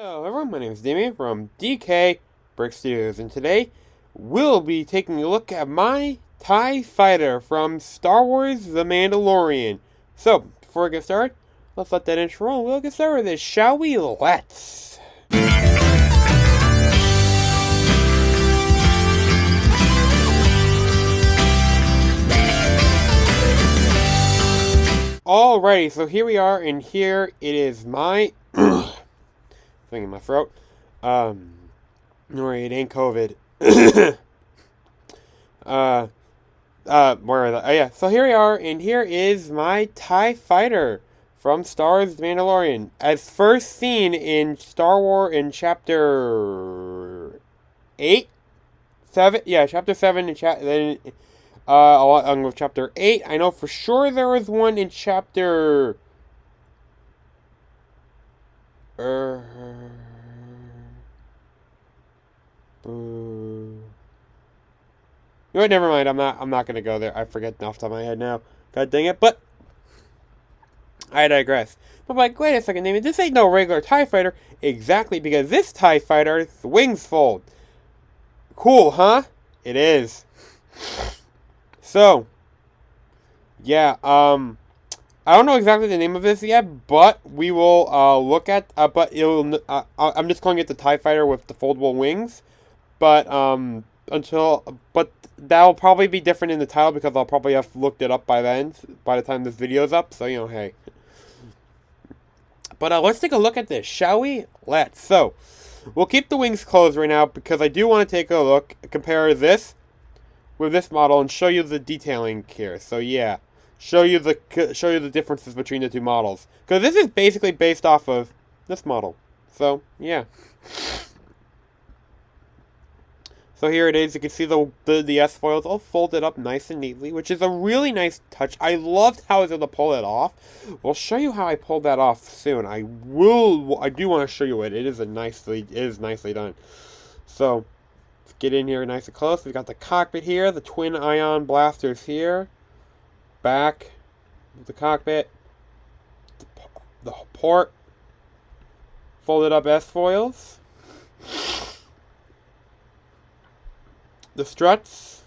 Hello everyone, my name is Damien from DKBrickStudios, and today we'll be taking a look at my TIE Fighter from Star Wars The Mandalorian. So, before we get started, let's let that intro roll. We'll get started with this, shall we? Let's! Alrighty, so here we are, and here it is my... thing in my throat. Don't worry, it ain't COVID. Where are the... Oh, yeah, so here we are, and here is my TIE Fighter from Star Wars The Mandalorian, as first seen in Star Wars in Chapter 8? 7? Yeah, Chapter 7 and then, along with Chapter 8. I know for sure there was one in Chapter... You know what, never mind, I'm not gonna go there. I forget off the top of my head now. God dang it, but I digress. But like, wait a second, Damien, this ain't no regular TIE Fighter. Exactly, because this TIE Fighter, the wings fold. Cool, huh? It is. So, yeah, I don't know exactly the name of this yet, but we will look at. But it'll. I'm just calling it the TIE Fighter with the foldable wings. But but that'll probably be different in the title because I'll probably have looked it up by then. By the time this video's up, so you know, hey. But let's take a look at this, shall we? Let's. So, we'll keep the wings closed right now because I do want to take a look, compare this with this model, and show you the detailing here. So yeah. Show you the differences between the two models, because this is basically based off of this model. So yeah. So here it is. You can see the S foils all folded up nice and neatly, which is a really nice touch. I loved how I was able to pull it off. We'll show you how I pulled that off soon. I do want to show you it. It is nicely done. So let's get in here nice and close. We've got the cockpit here, the twin ion blasters here. Back of the cockpit, the port, folded up S foils, the struts.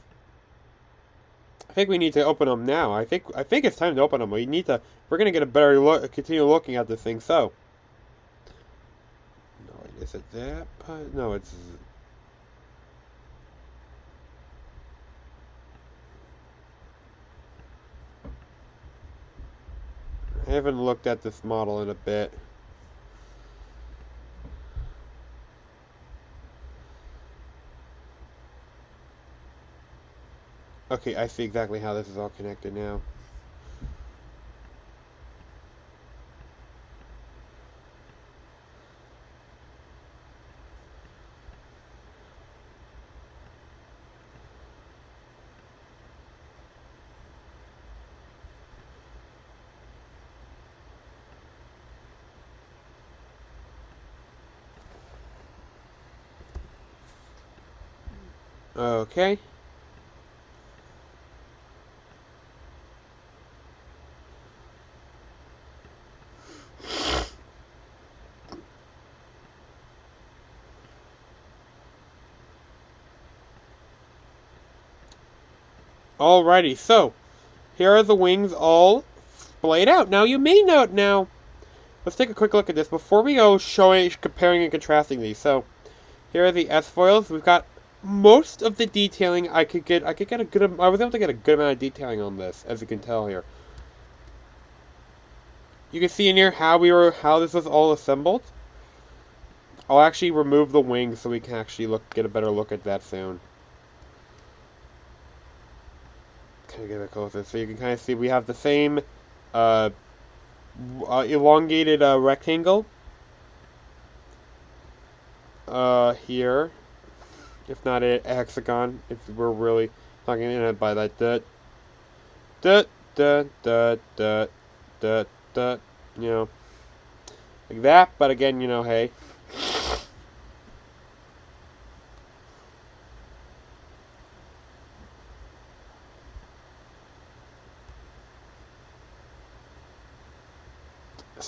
I think we need to open them now. I think it's time to open them. We're gonna get a better look. Continue looking at this thing. So, no, is it that? No, it's. I haven't looked at this model in a bit. Okay, I see exactly how this is all connected now. Okay. Alrighty, so here are the wings all splayed out. Now you may note let's take a quick look at this before we go comparing and contrasting these. So here are the S foils. We've got most of the detailing. I was able to get a good amount of detailing on this, as you can tell here. You can see in here how this was all assembled. I'll actually remove the wings so we can actually get a better look at that soon. Kind of get it closer, so you can kind of see we have the same elongated rectangle here, if not a hexagon, if we're really talking it by that you know, like that. But again, you know, hey.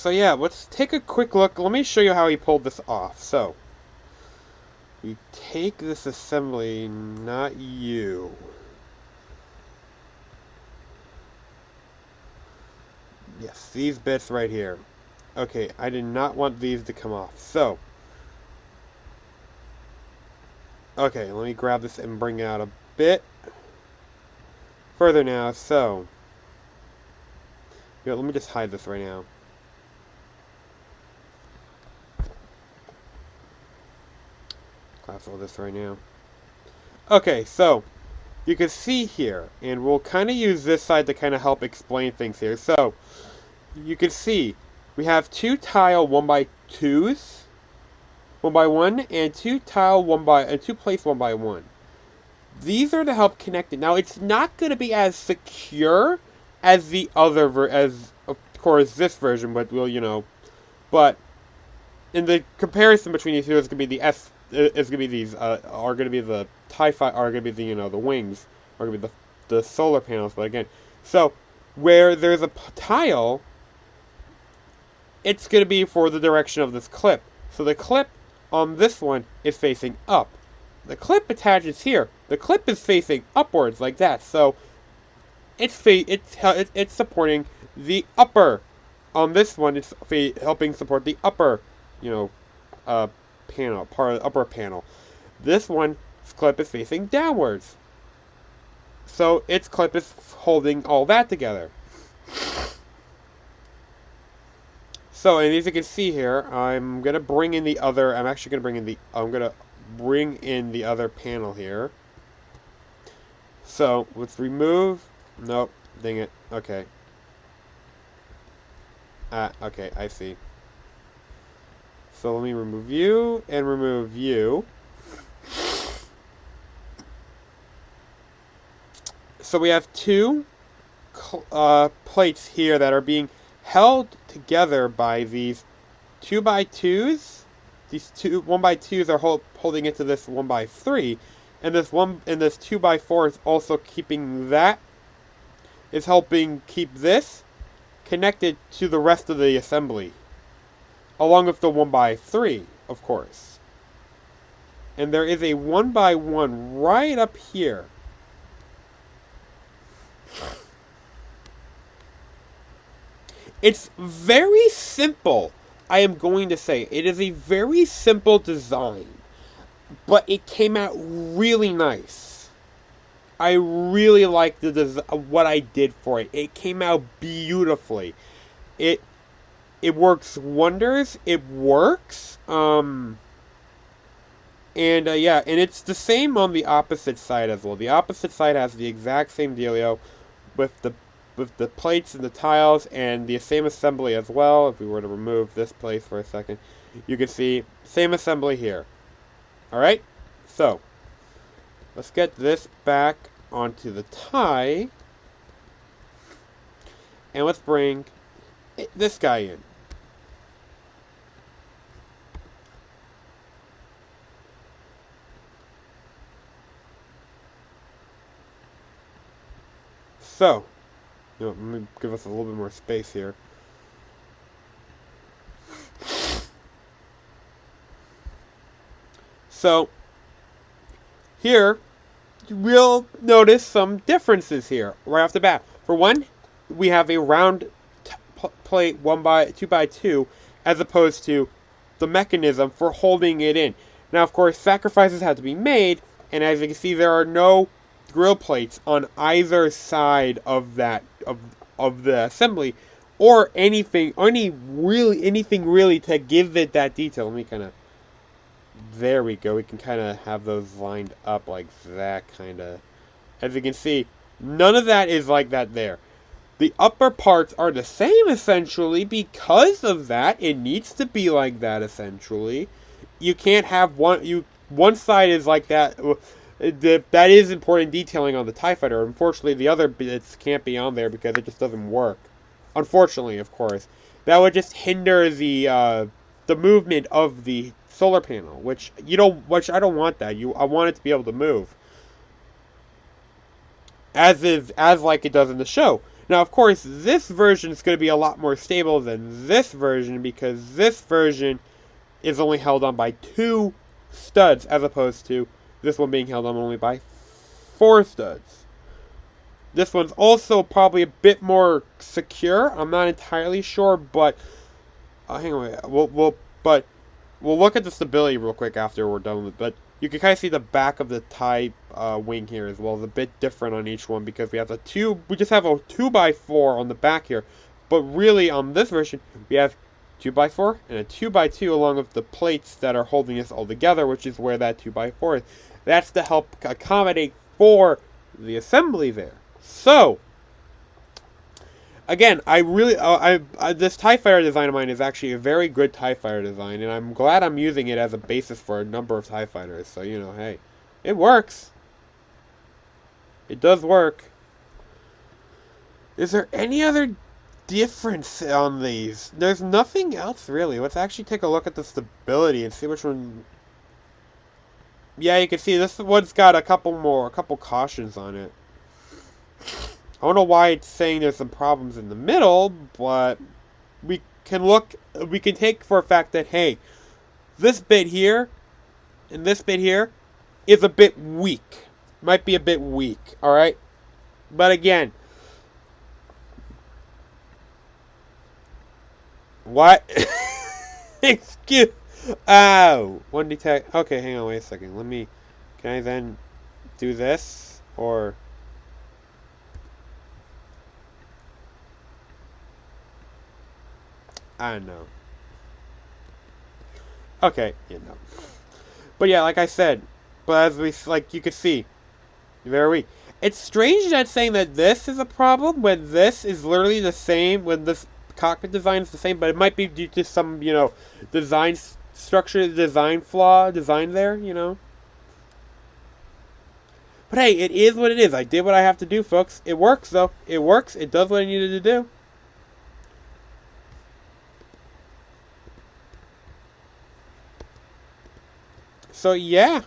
So yeah, let's take a quick look. Let me show you how he pulled this off. So, we take this assembly, not you. Yes, these bits right here. Okay, I did not want these to come off. So, okay, let me grab this and bring it out a bit further now. So, yeah, let me just hide this right now. Collapse all this right now. Okay, so you can see here, and we'll kind of use this side to kind of help explain things here. So, you can see we have two tile 1x2s, 1x1, and two tile 2 plates 1x1. These are to help connect it. Now, it's not going to be as secure as the other as of course this version, but but in the comparison between these two, it's going to be the it's going to be these are going to be the TIE Fighter, are going to be the wings, are going to be the solar panels. But again, so where there's a tile, it's going to be for the direction of this clip. So the clip on this one is facing up. The clip attaches here. The clip is facing upwards like that. So it's supporting the upper. On this one, it's helping support the upper, panel, part of the upper panel. This one, its clip is facing downwards. So its clip is holding all that together. So, and as you can see here, I'm going to bring in the other, I'm going to bring in the other panel here. So, let's remove, nope, dang it, okay. Okay, I see. So let me remove you, and remove you. So we have two plates here that are being held together by these 2x2s. These 1x2s are holding it to this 1x3, and this 2x4 is also keeping that. Is helping keep this connected to the rest of the assembly, along with the 1x3, of course. And there is a 1x1 right up here. It's very simple, I am going to say. It is a very simple design, but it came out really nice. I really like what I did for it. It came out beautifully. It works wonders. It works. And it's the same on the opposite side as well. The opposite side has the exact same dealio with the plates and the tiles and the same assembly as well. If we were to remove this place for a second, you can see same assembly here. Alright? So, let's get this back onto the tie. And let's bring this guy in. So, let me give us a little bit more space here. So, here, you will notice some differences here right off the bat. For one, we have a round plate 2x2 as opposed to the mechanism for holding it in. Now, of course, sacrifices have to be made, and as you can see, there are no grill plates on either side of that of the assembly, or anything really to give it that detail. Let me kind of, there we go. We can kind of have those lined up like that, kind of. As you can see, none of that is like that there. The upper parts are the same essentially because of that. It needs to be like that essentially. You can't have one side is like that. That is important detailing on the TIE Fighter. Unfortunately, the other bits can't be on there because it just doesn't work. Unfortunately, of course. That would just hinder the movement of the solar panel, which I don't want that. I want it to be able to move. As like it does in the show. Now, of course, this version is going to be a lot more stable than this version because this version is only held on by 2 studs as opposed to this one being held on only by 4 studs. This one's also probably a bit more secure. I'm not entirely sure, but hang on. We'll look at the stability real quick after we're done with it. But you can kind of see the back of the TIE wing here as well. It's a bit different on each one because we have we just have a 2x4 on the back here. But really, on this version, we have 2x4 and a 2x2 along with the plates that are holding this all together, which is where that 2x4 is. That's to help accommodate for the assembly there. So, again, this TIE Fighter design of mine is actually a very good TIE Fighter design, and I'm glad I'm using it as a basis for a number of TIE Fighters. So, you know, hey, it works. It does work. Is there any other difference on these? There's nothing else, really. Let's actually take a look at the stability and see which one. Yeah, you can see this one's got a couple cautions on it. I don't know why it's saying there's some problems in the middle, but we can take for a fact that, hey, this bit here and this bit here is a bit weak. Might be a bit weak, alright? But again, what? Excuse. Oh, one detect. Okay, hang on, wait a second. Can I then do this? Or. I don't know. Okay, you know. But yeah, like I said, but as you can see, very weak. It's strange that saying that this is a problem when this is literally the same, when this cockpit design is the same, but it might be due to some, you know, design structure, design flaw, design there, you know. But hey, it is what it is. I did what I have to do, folks. It works, though. It works. It does what I needed to do. So, yeah.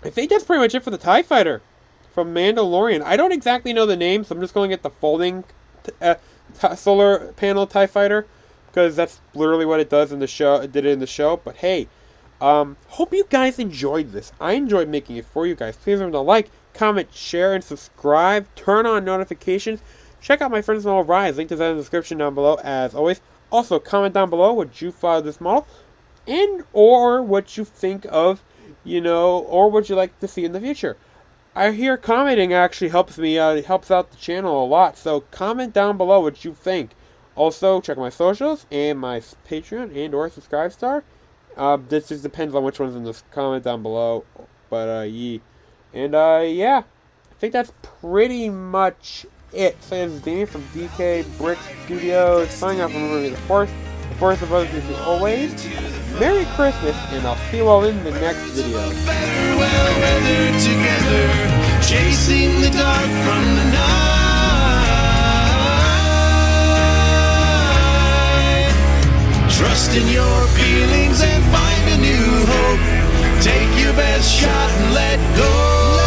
I think that's pretty much it for the TIE Fighter from Mandalorian. I don't exactly know the name, so I'm just going to get the folding solar panel TIE Fighter, because that's literally what it does in the show. It did it in the show. But hey, hope you guys enjoyed this. I enjoyed making it for you guys. Please remember to like, comment, share, and subscribe. Turn on notifications. Check out my friends on Rise. Link to that in the description down below, as always. Also, comment down below what you thought of this model, and or what you think of, you know, or what you like to see in the future. I hear commenting actually helps me out. It helps out the channel a lot. So comment down below what you think. Also, check my socials and my Patreon and or subscribe star. This just depends on which one's in the comment down below. But yeah, I think that's pretty much it. So this is Danny from DKBrickStudios signing off. Remember the Force of others with you always. Merry Christmas, and I'll see you all in the next video. Chasing the dark from the night. Trust in your feelings and find a new hope. Take your best shot and let go.